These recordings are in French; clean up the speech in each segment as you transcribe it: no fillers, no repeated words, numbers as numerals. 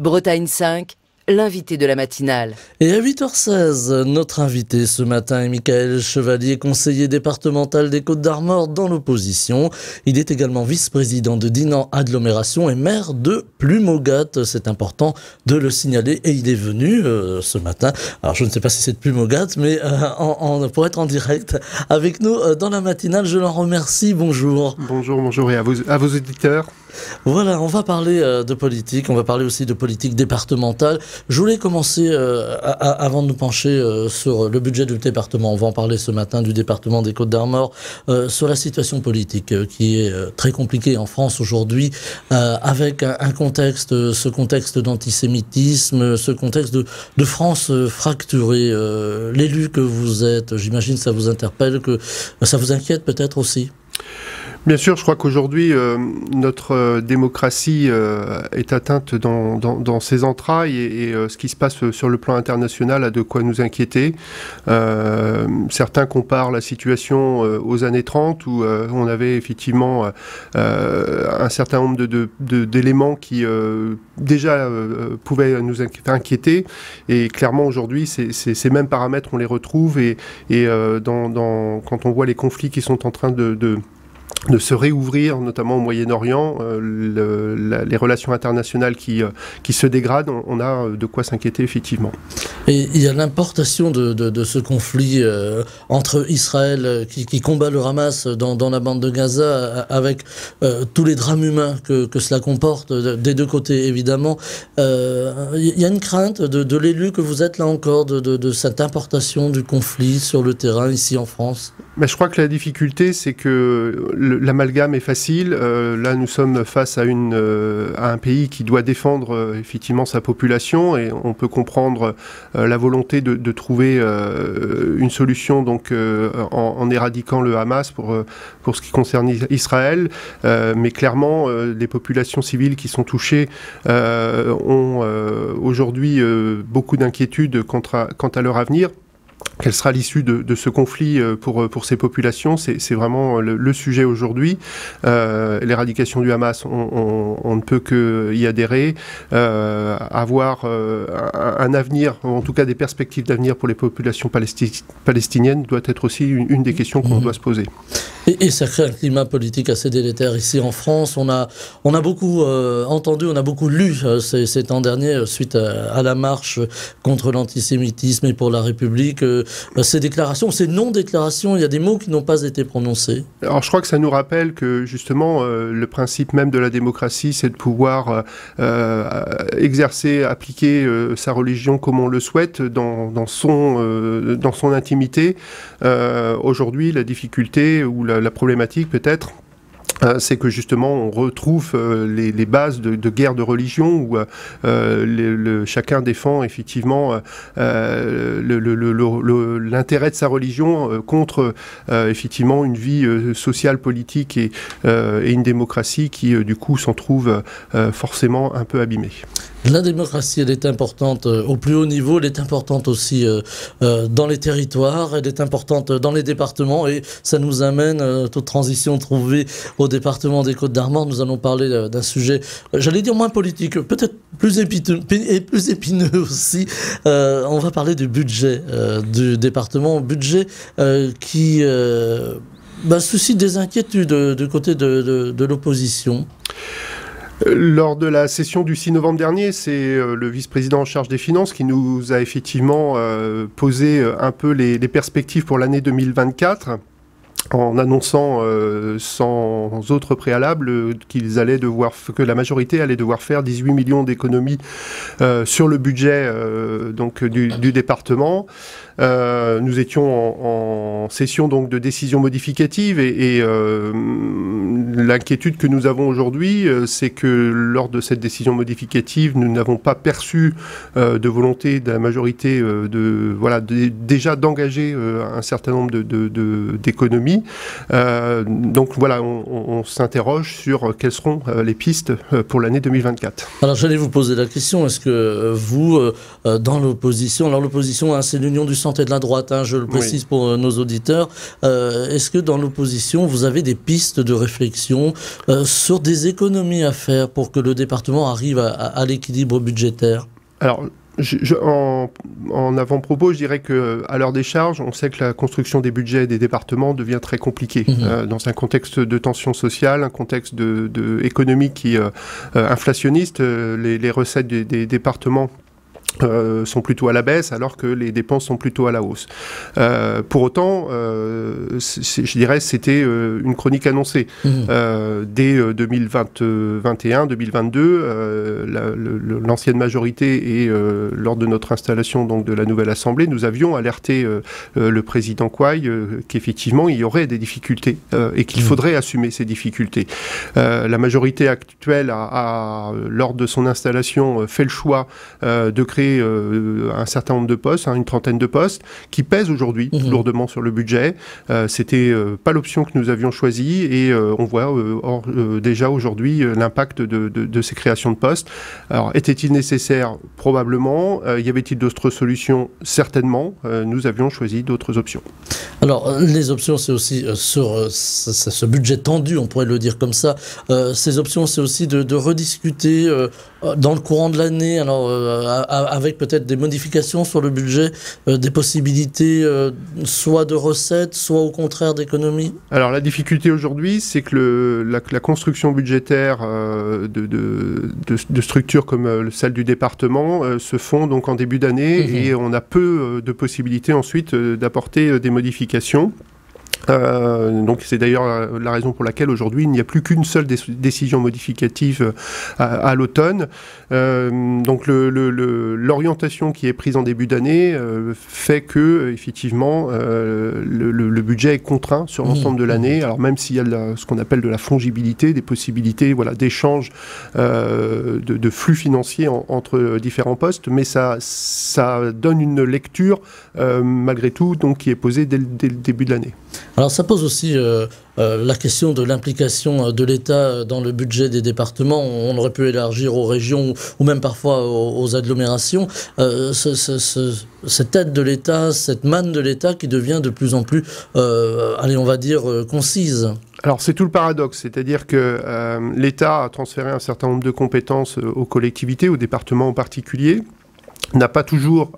Bretagne 5, l'invité de la matinale. Et à 8h16, notre invité ce matin est Michael Chevalier, conseiller départemental des Côtes-d'Armor dans l'opposition. Il est également vice-président de Dinan Agglomération et maire de Plumogat. C'est important de le signaler et il est venu ce matin. Alors je ne sais pas si c'est de Plumogat, mais pour être en direct avec nous dans la matinale, je l'en remercie. Bonjour. Bonjour et à vos auditeurs. Voilà, on va parler de politique, on va parler aussi de politique départementale. Je voulais commencer, avant de nous pencher sur le budget du département, on va en parler ce matin du département des Côtes-d'Armor, sur la situation politique qui est très compliquée en France aujourd'hui, avec ce contexte d'antisémitisme, ce contexte de France fracturée. L'élu que vous êtes, j'imagine ça vous interpelle, que ça vous inquiète peut-être aussi ? Bien sûr, je crois qu'aujourd'hui, notre démocratie est atteinte dans ses entrailles et ce qui se passe sur le plan international a de quoi nous inquiéter. Certains comparent la situation aux années 30 où on avait effectivement un certain nombre d'éléments qui déjà pouvaient nous inquiéter. Et clairement, aujourd'hui, ces mêmes paramètres, on les retrouve quand on voit les conflits qui sont en train de se réouvrir, notamment au Moyen-Orient, les relations internationales qui se dégradent, on a de quoi s'inquiéter effectivement. Et il y a l'importation de ce conflit entre Israël qui combat le Hamas dans la bande de Gaza, avec tous les drames humains que cela comporte, des deux côtés évidemment. Il y a une crainte de l'élu que vous êtes là encore, de cette importation du conflit sur le terrain ici en France. Mais je crois que la difficulté, c'est que l'amalgame est facile. Là, nous sommes face à un pays qui doit défendre effectivement sa population et on peut comprendre la volonté de trouver une solution donc en éradiquant le Hamas pour ce qui concerne Israël. Mais clairement, les populations civiles qui sont touchées ont aujourd'hui beaucoup d'inquiétudes quant à leur avenir. Quelle sera l'issue de ce conflit pour ces populations? C'est vraiment le sujet aujourd'hui. L'éradication du Hamas, on ne peut qu'y adhérer. Avoir un avenir, en tout cas des perspectives d'avenir pour les populations palestiniennes doit être aussi une des questions qu'on doit se poser. Et ça crée un climat politique assez délétère ici en France. On a beaucoup entendu, on a beaucoup lu ces temps derniers suite à la marche contre l'antisémitisme et pour la République. Ces déclarations, ces non-déclarations, il y a des mots qui n'ont pas été prononcés. Alors je crois que ça nous rappelle que justement le principe même de la démocratie, c'est de pouvoir exercer, appliquer sa religion comme on le souhaite dans son intimité. Aujourd'hui, la difficulté ou la problématique peut-être, c'est que justement on retrouve les bases de guerre de religion où chacun défend effectivement l'intérêt de sa religion contre effectivement une vie sociale, politique et une démocratie qui du coup s'en trouve forcément un peu abîmée. La démocratie, elle est importante au plus haut niveau, elle est importante aussi dans les territoires, elle est importante dans les départements et ça nous amène, toute transition trouvée au département des Côtes-d'Armor. Nous allons parler d'un sujet, j'allais dire moins politique, peut-être plus épineux aussi. On va parler du budget du département, budget qui suscite des inquiétudes du côté de l'opposition. Lors de la session du 6 novembre dernier, c'est le vice-président en charge des finances qui nous a effectivement posé un peu les perspectives pour l'année 2024. En annonçant sans autre préalable que la majorité allait devoir faire 18 millions d'économies sur le budget du département. Nous étions en session donc de décision modificative et l'inquiétude que nous avons aujourd'hui, c'est que lors de cette décision modificative, nous n'avons pas perçu de volonté de la majorité déjà d'engager un certain nombre d'économies. l'économie. Donc voilà, on s'interroge sur quelles seront les pistes pour l'année 2024. Alors j'allais vous poser la question, est-ce que vous, dans l'opposition, alors l'opposition c'est l'union du centre et de la droite, je le précise pour nos auditeurs, est-ce que dans l'opposition vous avez des pistes de réflexion sur des économies à faire pour que le département arrive à l'équilibre budgétaire? Alors, en avant-propos, je dirais qu'à l'heure des charges, on sait que la construction des budgets des départements devient très compliquée. Dans un contexte de tension sociale, un contexte économique qui inflationniste, les recettes des départements sont plutôt à la baisse alors que les dépenses sont plutôt à la hausse. Pour autant, je dirais c'était une chronique annoncée. Dès 2021-2022, l'ancienne majorité et lors de notre installation donc, de la nouvelle Assemblée, nous avions alerté le président Quaille qu'effectivement il y aurait des difficultés et qu'il faudrait assumer ces difficultés. La majorité actuelle lors de son installation, fait le choix de créer un certain nombre de postes, une trentaine de postes, qui pèsent aujourd'hui lourdement sur le budget. C'était pas l'option que nous avions choisie et on voit déjà aujourd'hui l'impact de ces créations de postes. Alors, était-il nécessaire? Probablement. Y avait-il d'autres solutions? Certainement. Nous avions choisi d'autres options. Alors, les options, c'est aussi sur ce budget tendu, on pourrait le dire comme ça. Ces options, c'est aussi de rediscuter dans le courant de l'année, alors avec peut-être des modifications sur le budget, des possibilités soit de recettes, soit au contraire d'économies. Alors la difficulté aujourd'hui, c'est que la construction budgétaire de structures comme celle du département se font donc en début d'année et on a peu de possibilités ensuite d'apporter des modifications. Donc c'est d'ailleurs la raison pour laquelle aujourd'hui il n'y a plus qu'une seule décision modificative à l'automne. Donc l'orientation qui est prise en début d'année fait que effectivement le budget est contraint sur l'ensemble de l'année. Alors même s'il y a ce qu'on appelle de la fongibilité, des possibilités d'échange de flux financiers entre différents postes, mais ça donne une lecture malgré tout donc qui est posée dès le début de l'année. Alors ça pose aussi la question de l'implication de l'État dans le budget des départements. On aurait pu élargir aux régions ou même parfois aux agglomérations. Cette aide de l'État, cette manne de l'État qui devient de plus en plus, on va dire, concise. Alors c'est tout le paradoxe, c'est-à-dire que l'État a transféré un certain nombre de compétences aux collectivités, aux départements en particulier, n'a pas toujours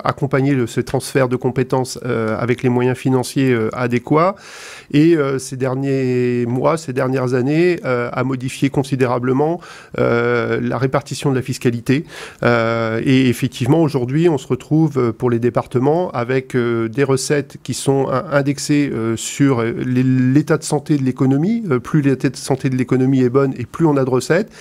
accompagné ce transfert de compétences avec les moyens financiers adéquats et ces derniers mois, ces dernières années a modifié considérablement la répartition de la fiscalité et effectivement aujourd'hui on se retrouve pour les départements avec des recettes qui sont indexées sur l'état de santé de l'économie. Plus l'état de santé de l'économie est bonne et plus on a de recettes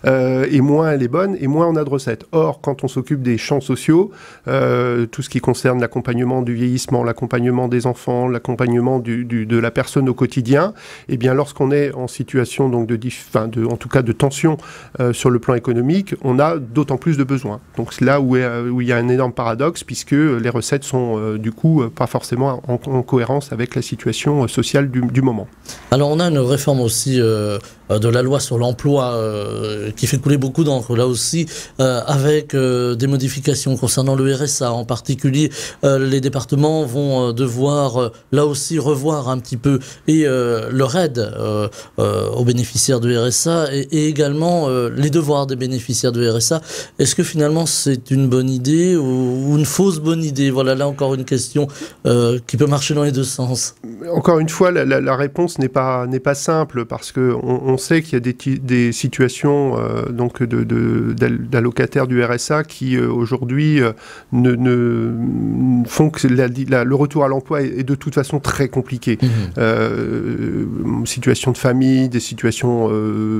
et moins elle est bonne et moins on a de recettes. Or quand on s'occupe des champs sociaux, tout ce qui concerne l'accompagnement du vieillissement, l'accompagnement des enfants, l'accompagnement de la personne au quotidien, eh bien lorsqu'on est en situation donc en tout cas de tension sur le plan économique, on a d'autant plus de besoins. Donc c'est là où il y a un énorme paradoxe puisque les recettes sont du coup pas forcément en cohérence avec la situation sociale du moment. Alors on a une réforme aussi de la loi sur l'emploi qui fait couler beaucoup d'encre là aussi avec des modifications concernant le RSA en particulier. Les départements vont devoir là aussi revoir un petit peu et leur aide aux bénéficiaires du RSA et également les devoirs des bénéficiaires du RSA. Est-ce que finalement c'est une bonne idée ou une fausse bonne idée? Voilà, là encore une question qui peut marcher dans les deux sens. Encore une fois, la réponse n'est pas simple parce qu'on sait qu'il y a des situations donc d'allocataires du RSA qui aujourd'hui font que le retour à l'emploi est de toute façon très compliqué. Situation de famille, des situations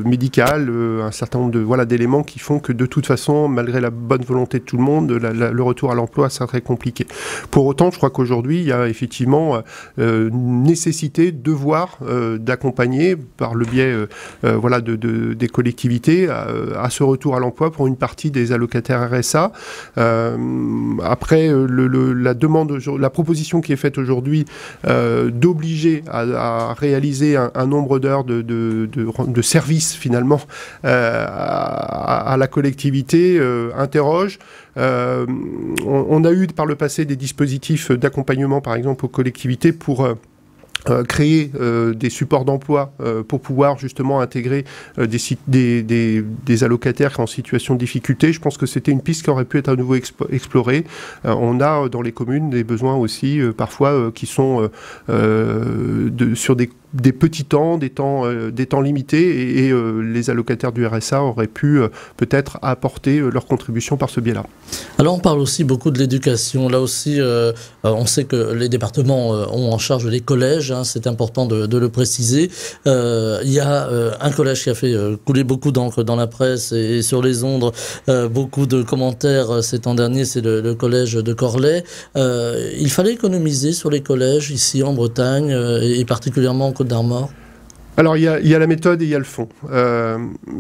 médicales, un certain nombre d'éléments qui font que de toute façon, malgré la bonne volonté de tout le monde, le retour à l'emploi sera très compliqué. Pour autant, je crois qu'aujourd'hui, il y a effectivement nécessité, devoir d'accompagner par le biais des collectivités à ce retour à l'emploi pour une partie des allocataires RSA. Après, la proposition qui est faite aujourd'hui d'obliger à réaliser un nombre d'heures de services finalement à la collectivité interroge. On a eu par le passé des dispositifs d'accompagnement, par exemple, aux collectivités pour créer des supports d'emploi pour pouvoir justement intégrer des allocataires en situation de difficulté. Je pense que c'était une piste qui aurait pu être à nouveau explorée. On a dans les communes des besoins aussi parfois qui sont sur des petits temps, des temps limités, et les allocataires du RSA auraient pu peut-être apporter leur contribution par ce biais-là. Alors on parle aussi beaucoup de l'éducation. Là aussi, on sait que les départements ont en charge les collèges, hein, c'est important de le préciser. Il y a un collège qui a fait couler beaucoup d'encre dans la presse et sur les ondes, beaucoup de commentaires ces temps derniers, c'est le collège de Corlay. Il fallait économiser sur les collèges ici en Bretagne et particulièrement en Côte-d'Armor. Alors, il y a la méthode et il y a le fond.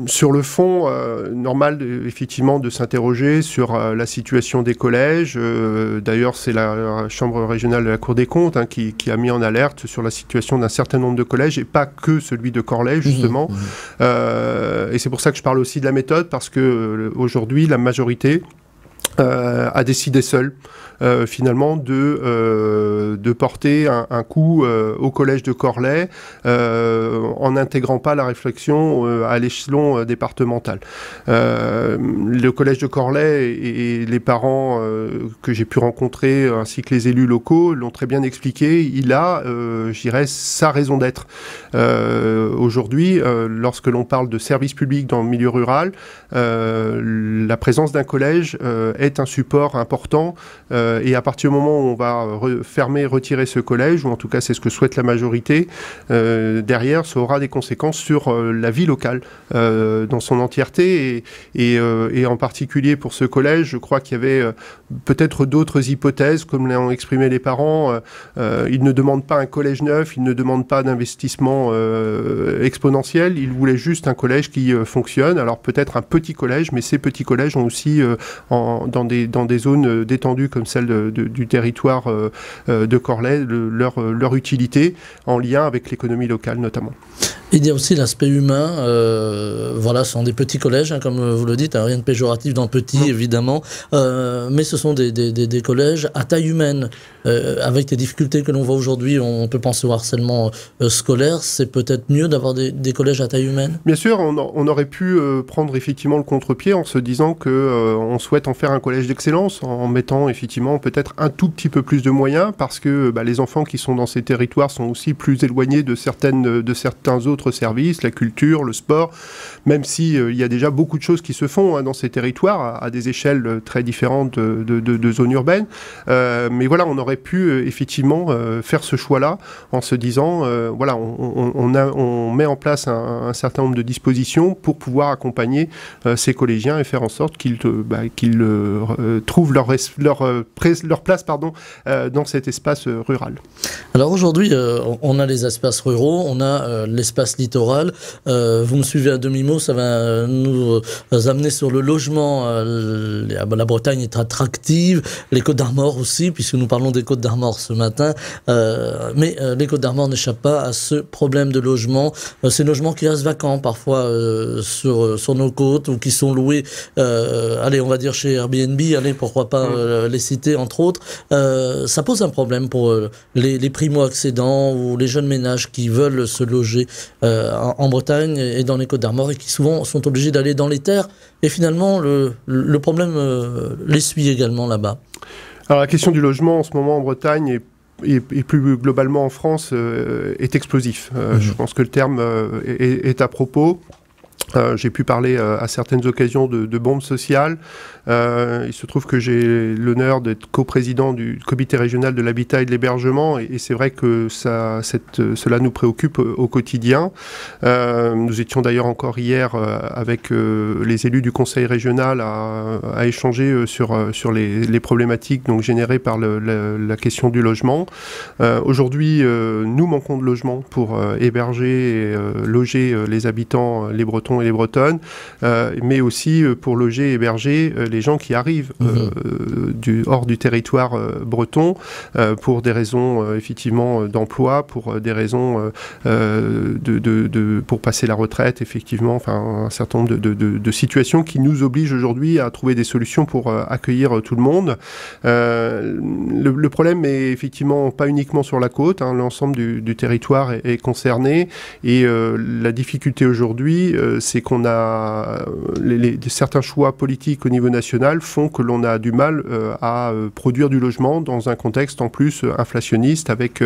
Sur le fond, normal, effectivement, de s'interroger sur la situation des collèges. D'ailleurs, c'est la Chambre régionale de la Cour des comptes qui a mis en alerte sur la situation d'un certain nombre de collèges, et pas que celui de Corlay, justement. Et c'est pour ça que je parle aussi de la méthode, parce que aujourd'hui, la majorité a décidé seule, finalement, de porter un coup au collège de Corlay en n'intégrant pas la réflexion à l'échelon départemental. Le collège de Corlay et les parents que j'ai pu rencontrer, ainsi que les élus locaux, l'ont très bien expliqué. Il a, je dirais, sa raison d'être. Aujourd'hui, lorsque l'on parle de service public dans le milieu rural, la présence d'un collège est un support important, et à partir du moment où on va retirer ce collège, ou en tout cas c'est ce que souhaite la majorité, derrière ça aura des conséquences sur la vie locale dans son entièreté, et en particulier pour ce collège, je crois qu'il y avait peut-être d'autres hypothèses, comme l'ont exprimé les parents. Ils ne demandent pas un collège neuf, ils ne demandent pas d'investissement exponentiel, ils voulaient juste un collège qui fonctionne. Alors peut-être un petit collège, mais ces petits collèges ont aussi dans des zones détendues comme celle du territoire de Corlay, leur utilité en lien avec l'économie locale notamment. Il y a aussi l'aspect humain, voilà, ce sont des petits collèges, hein, comme vous le dites, hein, rien de péjoratif dans petit, évidemment, mais ce sont des collèges à taille humaine, avec les difficultés que l'on voit aujourd'hui. On peut penser au harcèlement scolaire, c'est peut-être mieux d'avoir des collèges à taille humaine? Bien sûr, on aurait pu prendre effectivement le contre-pied en se disant qu'on souhaite en faire un collège d'excellence, en mettant effectivement peut-être un tout petit peu plus de moyens, parce que les enfants qui sont dans ces territoires sont aussi plus éloignés de certains autres services, la culture, le sport, même si il y a déjà beaucoup de choses qui se font dans ces territoires à des échelles très différentes de zones urbaines. Mais voilà, on aurait pu effectivement faire ce choix-là en se disant, voilà, on met en place un certain nombre de dispositions pour pouvoir accompagner ces collégiens et faire en sorte qu'ils trouvent leur place dans cet espace rural. Alors aujourd'hui, on a les espaces ruraux, on a l'espace littoral. Vous me suivez à demi-mot, ça va nous amener sur le logement. La Bretagne est attractive, les Côtes-d'Armor aussi, puisque nous parlons des Côtes-d'Armor ce matin. Mais les Côtes-d'Armor n'échappent pas à ce problème de logement. Ces logements qui restent vacants parfois sur nos côtes, ou qui sont loués, allez, on va dire chez Airbnb, allez, pourquoi pas les citer entre autres. Ça pose un problème pour les primo-accédants ou les jeunes ménages qui veulent se loger en Bretagne et dans les Côtes-d'Armor, et qui souvent sont obligés d'aller dans les terres, et finalement le problème les suit également là-bas. Alors la question du logement en ce moment en Bretagne et plus globalement en France est explosif. Je pense que le terme est à propos. J'ai pu parler à certaines occasions de bombes sociales. Il se trouve que j'ai l'honneur d'être coprésident du comité régional de l'habitat et de l'hébergement, et c'est vrai que cela nous préoccupe au quotidien. Nous étions d'ailleurs encore hier avec les élus du conseil régional à échanger sur les problématiques donc générées par la question du logement. Aujourd'hui, nous manquons de logements pour héberger et loger les habitants, les Bretons et les Bretonnes, mais aussi pour loger et héberger les gens qui arrivent hors du territoire breton pour des raisons effectivement d'emploi, pour des raisons pour passer la retraite, effectivement, enfin un certain nombre de situations qui nous obligent aujourd'hui à trouver des solutions pour accueillir tout le monde. Le problème est effectivement pas uniquement sur la côte, hein, l'ensemble du territoire est concerné, et la difficulté aujourd'hui, c'est qu'on a certains choix politiques au niveau national font que l'on a du mal à produire du logement dans un contexte en plus inflationniste, avec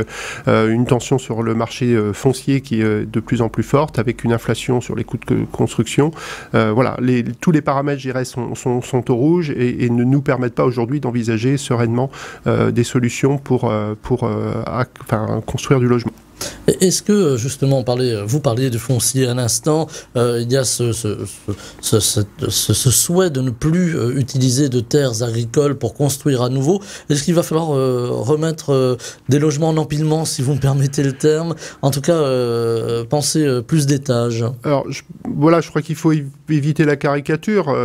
une tension sur le marché foncier qui est de plus en plus forte, avec une inflation sur les coûts de construction. Voilà, tous les paramètres, je dirais, sont au rouge et ne nous permettent pas aujourd'hui d'envisager sereinement des solutions pour construire du logement. Est-ce que, justement, vous parliez du foncier à l'instant, il y a ce souhait de ne plus utiliser de terres agricoles pour construire à nouveau. Est-ce qu'il va falloir remettre des logements en empilement, si vous me permettez le terme? En tout cas, penser plus d'étages. Alors, je crois qu'il faut éviter la caricature.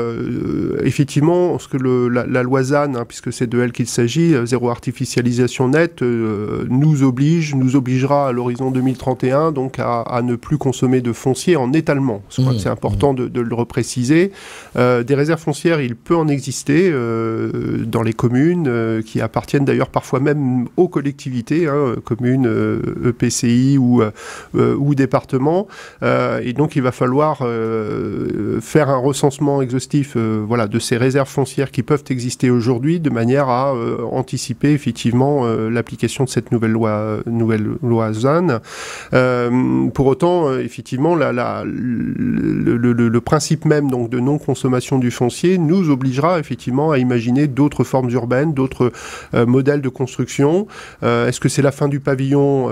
Effectivement, ce que la loi ZAN, hein, puisque c'est de elle qu'il s'agit, zéro artificialisation nette, nous obligera à l'horizon 2031 donc à ne plus consommer de foncier en étalement. Je crois que c'est important de le repréciser. Des réserves foncières, il peut en exister dans les communes qui appartiennent d'ailleurs parfois même aux collectivités, hein, communes, EPCI ou départements. Et donc il va falloir faire un recensement exhaustif de ces réserves foncières qui peuvent exister aujourd'hui, de manière à anticiper effectivement l'application de cette nouvelle loi ZAN. Pour autant, effectivement, le principe même donc, de non-consommation du foncier nous obligera effectivement à imaginer d'autres formes urbaines, d'autres modèles de construction. Est-ce que c'est la fin du pavillon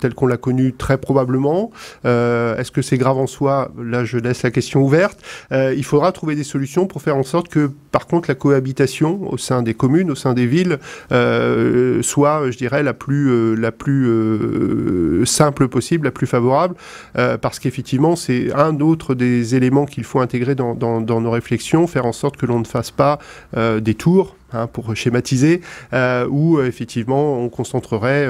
tel qu'on l'a connu? Très probablement. Est-ce que c'est grave en soi? Là, je laisse la question ouverte. Il faudra trouver des solutions pour faire en sorte que, par contre, la cohabitation au sein des communes, au sein des villes, soit, je dirais, la plus simple possible, la plus favorable, parce qu'effectivement, c'est un autre des éléments qu'il faut intégrer dans nos réflexions, faire en sorte que l'on ne fasse pas des tours, hein, pour schématiser, où effectivement on concentrerait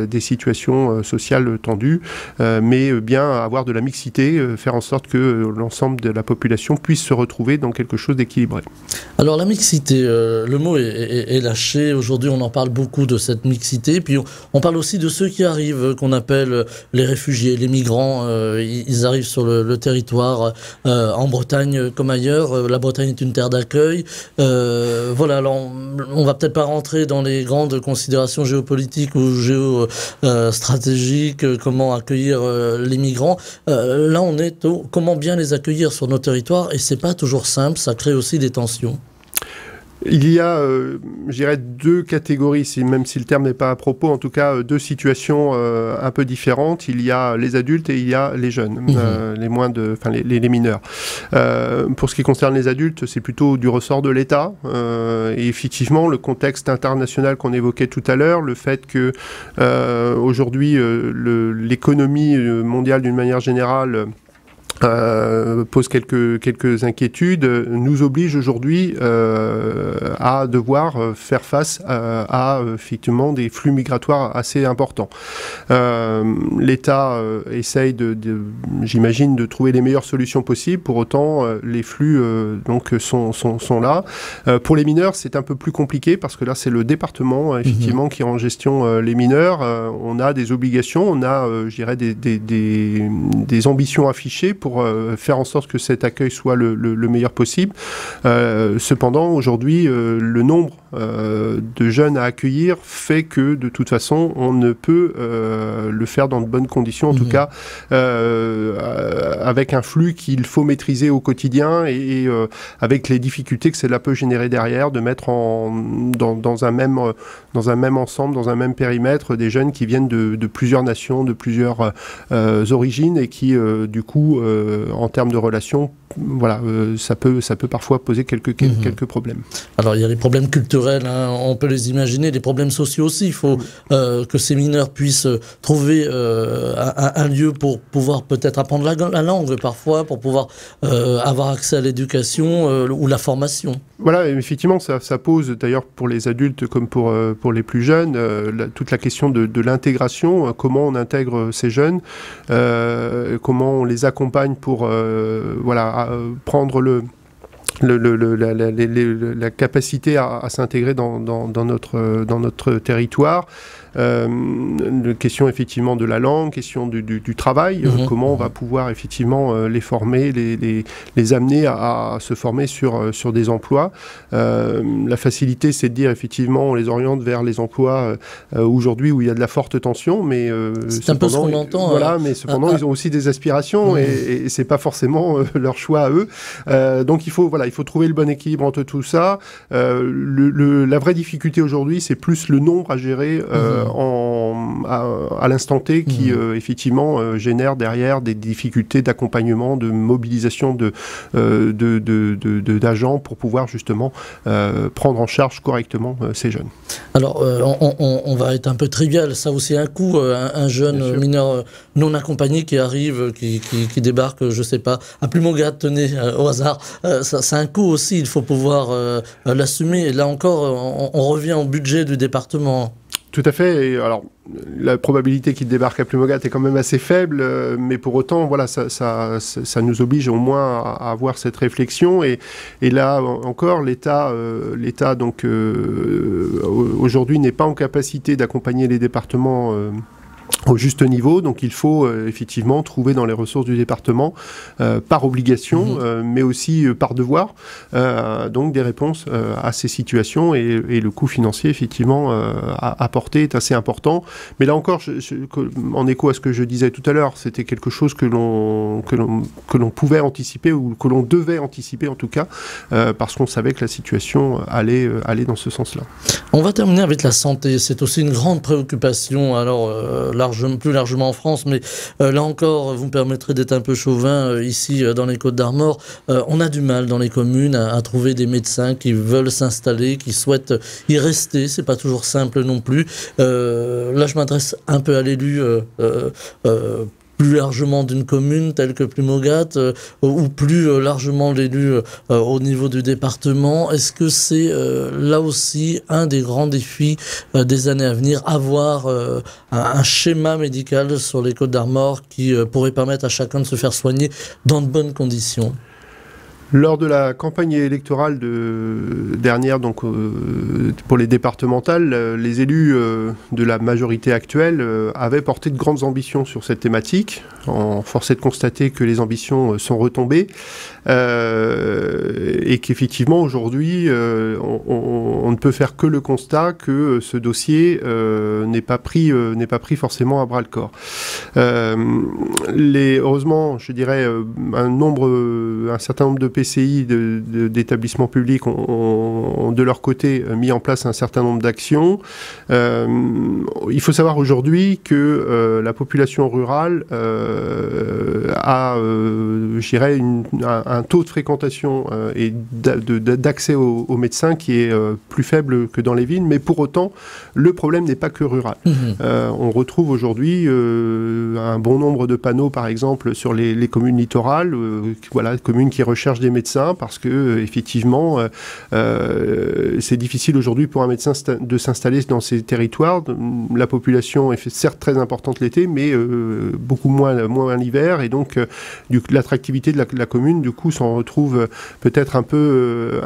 des situations sociales tendues, mais bien avoir de la mixité, faire en sorte que l'ensemble de la population puisse se retrouver dans quelque chose d'équilibré. Alors la mixité, le mot est lâché, aujourd'hui on en parle beaucoup de cette mixité, puis on parle aussi de ceux qui arrivent, qu'on appelle les réfugiés, les migrants, ils arrivent sur le territoire, en Bretagne comme ailleurs, la Bretagne est une terre d'accueil, voilà, alors on va peut-être pas rentrer dans les grandes considérations géopolitiques ou géostratégiques, comment accueillir les migrants. Là, on est au comment bien les accueillir sur nos territoires, et c'est pas toujours simple, ça crée aussi des tensions. Il y a, je dirais, deux catégories, même si le terme n'est pas à propos, en tout cas deux situations un peu différentes. Il y a les adultes et il y a les jeunes, les mineurs. Pour ce qui concerne les adultes, c'est plutôt du ressort de l'État. Et effectivement, le contexte international qu'on évoquait tout à l'heure, le fait que aujourd'hui l'économie mondiale d'une manière générale pose quelques inquiétudes, nous oblige aujourd'hui à devoir faire face à effectivement des flux migratoires assez importants. L'État essaye j'imagine, de trouver les meilleures solutions possibles. Pour autant, les flux donc sont là. Pour les mineurs, c'est un peu plus compliqué parce que là, c'est le département effectivement qui est en gestion les mineurs. On a des obligations, on a, je dirais, des ambitions affichées pour pour faire en sorte que cet accueil soit le meilleur possible. Cependant, aujourd'hui, le nombre de jeunes à accueillir fait que, de toute façon, on ne peut le faire dans de bonnes conditions, en tout cas, avec un flux qu'il faut maîtriser au quotidien et avec les difficultés que cela peut générer derrière, de mettre dans un même ensemble, dans un même périmètre, des jeunes qui viennent de plusieurs nations, de plusieurs origines et qui, du coup, en termes de relations, voilà, ça peut parfois poser quelques problèmes. Alors, il y a les problèmes culturels, hein, on peut les imaginer, des problèmes sociaux aussi. Il faut que ces mineurs puissent trouver un lieu pour pouvoir peut-être apprendre la langue parfois, pour pouvoir avoir accès à l'éducation ou la formation. Voilà, effectivement, ça pose d'ailleurs pour les adultes comme pour les plus jeunes, toute la question de l'intégration, comment on intègre ces jeunes, comment on les accompagne pour prendre la capacité à s'intégrer dans notre territoire. Question effectivement de la langue, question du travail, comment on va pouvoir effectivement les former, les amener à se former sur des emplois. La facilité, c'est de dire effectivement on les oriente vers les emplois aujourd'hui où il y a de la forte tension, mais c'est un peu ce qu'on entend. Voilà, mais cependant ils ont aussi des aspirations et c'est pas forcément leur choix à eux. Donc il faut trouver le bon équilibre entre tout ça. La vraie difficulté aujourd'hui, c'est plus le nombre à gérer à l'instant T qui effectivement génère derrière des difficultés d'accompagnement, de mobilisation d'agents pour pouvoir justement prendre en charge correctement ces jeunes. Alors on va être un peu trivial, ça aussi un coût, un jeune mineur non accompagné qui arrive, qui débarque, je sais pas, à Plumogat, tenez, au hasard, c'est un coût aussi, il faut pouvoir l'assumer. Et là encore, on revient au budget du département. Tout à fait. Et alors, la probabilité qu'il débarque à Plumogat est quand même assez faible, mais pour autant, voilà, ça nous oblige au moins à avoir cette réflexion. Et là encore, l'État donc aujourd'hui n'est pas en capacité d'accompagner les départements au juste niveau, donc il faut effectivement trouver dans les ressources du département, par obligation, mais aussi par devoir, donc des réponses à ces situations, et le coût financier effectivement à apporter est assez important. Mais là encore, en écho à ce que je disais tout à l'heure, c'était quelque chose que l'on pouvait anticiper, ou que l'on devait anticiper en tout cas, parce qu'on savait que la situation allait dans ce sens-là. On va terminer avec la santé, c'est aussi une grande préoccupation, alors plus largement en France, mais là encore, vous me permettrez d'être un peu chauvin, ici dans les Côtes-d'Armor, on a du mal dans les communes à trouver des médecins qui veulent s'installer, qui souhaitent y rester, c'est pas toujours simple non plus. Là je m'adresse un peu à l'élu plus largement d'une commune telle que Plumogat, ou plus largement l'élu au niveau du département. Est-ce que c'est là aussi un des grands défis des années à venir, avoir un schéma médical sur les Côtes-d'Armor qui pourrait permettre à chacun de se faire soigner dans de bonnes conditions ? Lors de la campagne électorale dernière, donc pour les départementales, les élus de la majorité actuelle avaient porté de grandes ambitions sur cette thématique. Force est de constater que les ambitions sont retombées et qu'effectivement aujourd'hui on ne peut faire que le constat que ce dossier n'est pas pris forcément à bras le corps. Heureusement, je dirais, un certain nombre de PCI, d'établissements publics ont de leur côté mis en place un certain nombre d'actions. Il faut savoir aujourd'hui que la population rurale a, je dirais, un taux de fréquentation et d'accès aux médecins qui est plus faible que dans les villes, mais pour autant, le problème n'est pas que rural. On retrouve aujourd'hui un bon nombre de panneaux, par exemple, sur les communes littorales, communes qui recherchent des médecins parce que effectivement c'est difficile aujourd'hui pour un médecin de s'installer dans ces territoires. La population est certes très importante l'été, mais beaucoup moins l'hiver, et donc l'attractivité de la commune du coup s'en retrouve peut-être un peu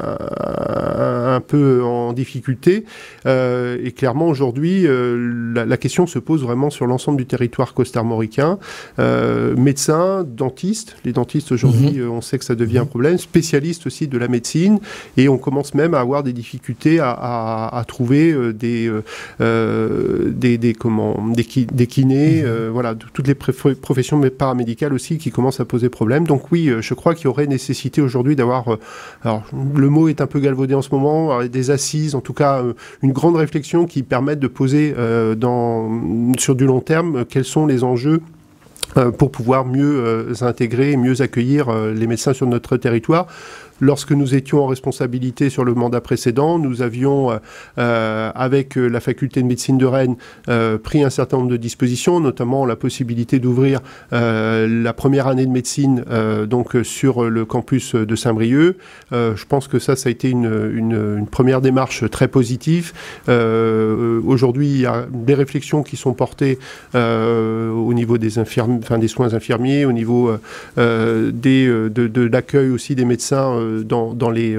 peu en difficulté. Et clairement, aujourd'hui, la question se pose vraiment sur l'ensemble du territoire costarmoricain. Médecins, dentistes. Les dentistes, aujourd'hui, on sait que ça devient un problème. Spécialistes aussi de la médecine. Et on commence même à avoir des difficultés à trouver des kinés, voilà, toutes les professions paramédicales aussi qui commencent à poser problème. Donc oui, je crois qu'il y aurait nécessité aujourd'hui d'avoir, alors le mot est un peu galvaudé en ce moment, des assises, en tout cas une grande réflexion qui permette de poser sur du long terme quels sont les enjeux pour pouvoir mieux intégrer et mieux accueillir les médecins sur notre territoire. Lorsque nous étions en responsabilité sur le mandat précédent, nous avions, avec la faculté de médecine de Rennes, pris un certain nombre de dispositions, notamment la possibilité d'ouvrir la première année de médecine donc sur le campus de Saint-Brieuc. Je pense que ça a été une première démarche très positive. Aujourd'hui, il y a des réflexions qui sont portées au niveau des soins infirmiers, au niveau de l'accueil aussi des médecins dans les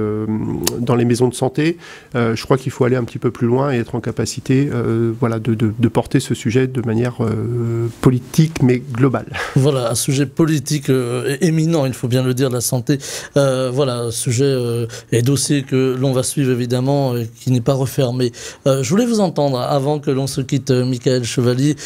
maisons de santé. Je crois qu'il faut aller un petit peu plus loin et être en capacité voilà, de porter ce sujet de manière politique mais globale. Voilà, un sujet politique éminent, il faut bien le dire, la santé. Voilà, sujet et dossier que l'on va suivre évidemment, qui n'est pas refermé. Je voulais vous entendre, avant que l'on se quitte, Michaël Chevalier,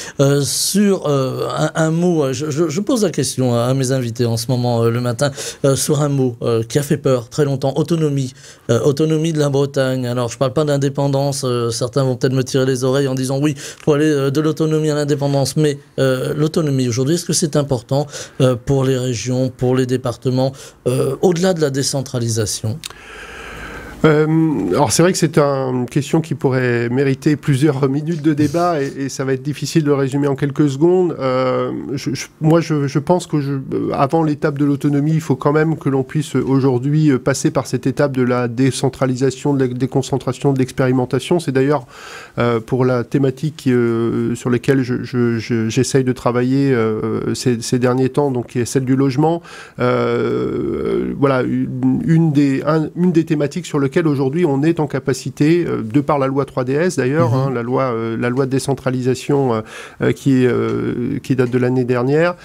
sur un mot. Je pose la question à mes invités en ce moment, le matin, sur un mot qui a fait peur très longtemps, autonomie. Autonomie de la Bretagne. Alors, je ne parle pas d'indépendance, certains vont peut-être me tirer les oreilles en disant oui, il faut aller de l'autonomie à l'indépendance, mais l'autonomie aujourd'hui, est-ce que c'est important pour les régions, pour les départements, au-delà de la décentralisation ? Alors c'est vrai que c'est une question qui pourrait mériter plusieurs minutes de débat et ça va être difficile de résumer en quelques secondes. Moi je pense que avant l'étape de l'autonomie, il faut quand même que l'on puisse aujourd'hui passer par cette étape de la décentralisation, de la déconcentration, de l'expérimentation. C'est d'ailleurs pour la thématique sur laquelle j'essaye de travailler ces derniers temps, donc qui est celle du logement. Voilà, une des thématiques sur lesquelles aujourd'hui on est en capacité, de par la loi 3DS d'ailleurs, la loi de décentralisation qui date de l'année dernière,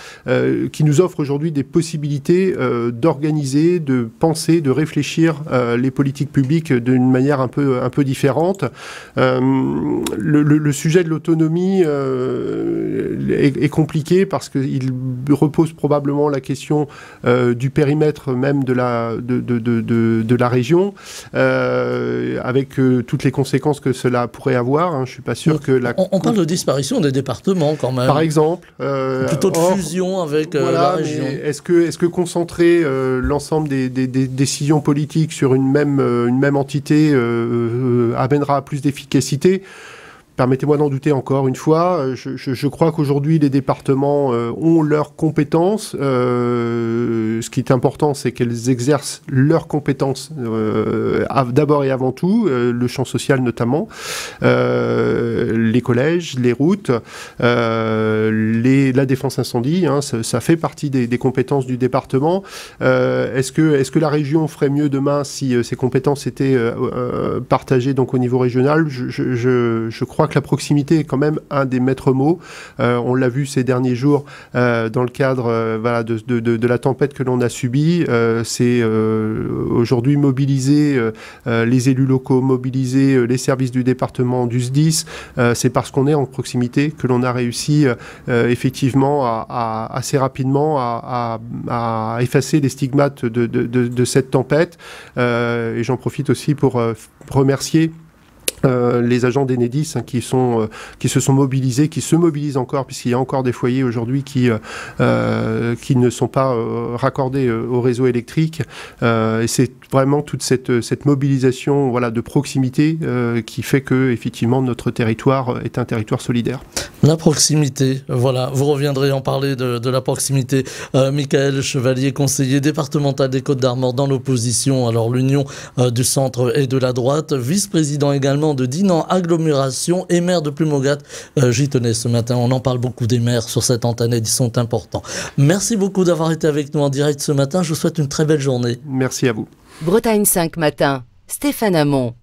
qui nous offre aujourd'hui des possibilités d'organiser, de penser, de réfléchir les politiques publiques d'une manière un peu différente. Le sujet de l'autonomie est compliqué parce qu'il repose probablement la question du périmètre même de la région. Avec toutes les conséquences que cela pourrait avoir. Je ne suis pas sûr que on parle de disparition des départements quand même. Par exemple. Plutôt de fusion avec la région. Est-ce que concentrer l'ensemble des décisions politiques sur une même entité amènera à plus d'efficacité ? Permettez-moi d'en douter encore une fois. Je crois qu'aujourd'hui, les départements ont leurs compétences. Ce qui est important, c'est qu'elles exercent leurs compétences d'abord et avant tout, le champ social notamment, les collèges, les routes, la défense incendie. Ça fait partie des compétences du département. Est-ce que la région ferait mieux demain si ces compétences étaient partagées donc au niveau régional ? Je crois que la proximité est quand même un des maîtres mots. On l'a vu ces derniers jours dans le cadre voilà, de la tempête que l'on a subie. C'est aujourd'hui mobiliser les élus locaux, mobiliser les services du département, du SDIS. C'est parce qu'on est en proximité que l'on a réussi effectivement assez rapidement à effacer les stigmates de cette tempête. Et j'en profite aussi pour remercier les agents d'Enedis qui se sont mobilisés, qui se mobilisent encore, puisqu'il y a encore des foyers aujourd'hui qui ne sont pas raccordés au réseau électrique. Et c'est vraiment toute cette mobilisation voilà, de proximité qui fait que effectivement notre territoire est un territoire solidaire. La proximité, voilà, vous reviendrez en parler de la proximité. Michaël Chevalier, conseiller départemental des Côtes-d'Armor dans l'opposition, alors l'union du centre et de la droite, vice-président également de Dinan Agglomération et maire de Plumogat. J'y tenais ce matin, on en parle beaucoup des maires sur cette antenne et ils sont importants. Merci beaucoup d'avoir été avec nous en direct ce matin, je vous souhaite une très belle journée. Merci à vous. Bretagne 5 matin, Stéphane Hamon.